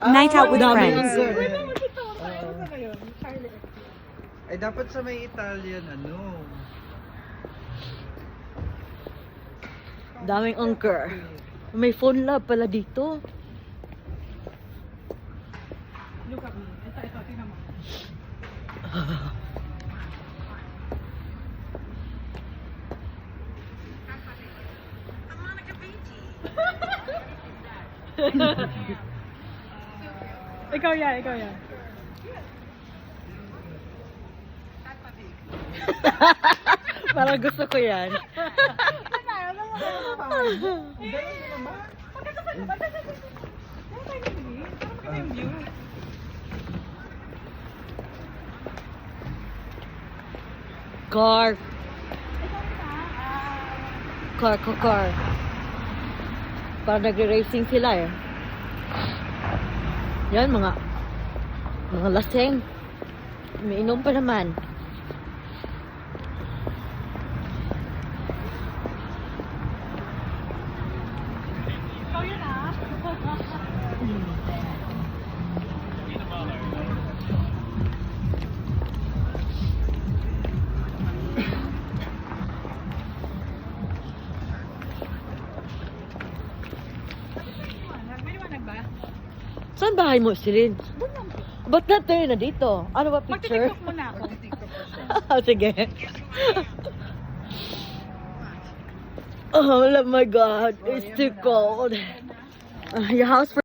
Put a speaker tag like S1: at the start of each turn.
S1: Night out with
S2: Dami
S1: friends.
S2: ang girl.
S3: Ay, dapat sa may Italian, ano?
S2: Daming angker. May phone lab pala dito.
S4: Look at me. Ito, tingnan mo. Ikaw yan, ikaw yan.
S2: Parang gusto ko yan. Car. Car. Parang nagre-racing sila eh. Yan, mga laseng. Umiinom pa naman.
S4: Ikaw yun ah. May liwanag ba?
S2: Saan bahay mo, Celine? Ba't natin na dito? Ano ba picture?
S4: Magtitiktok muna ako.
S2: Sige. Oh my God, it's too cold. Your house for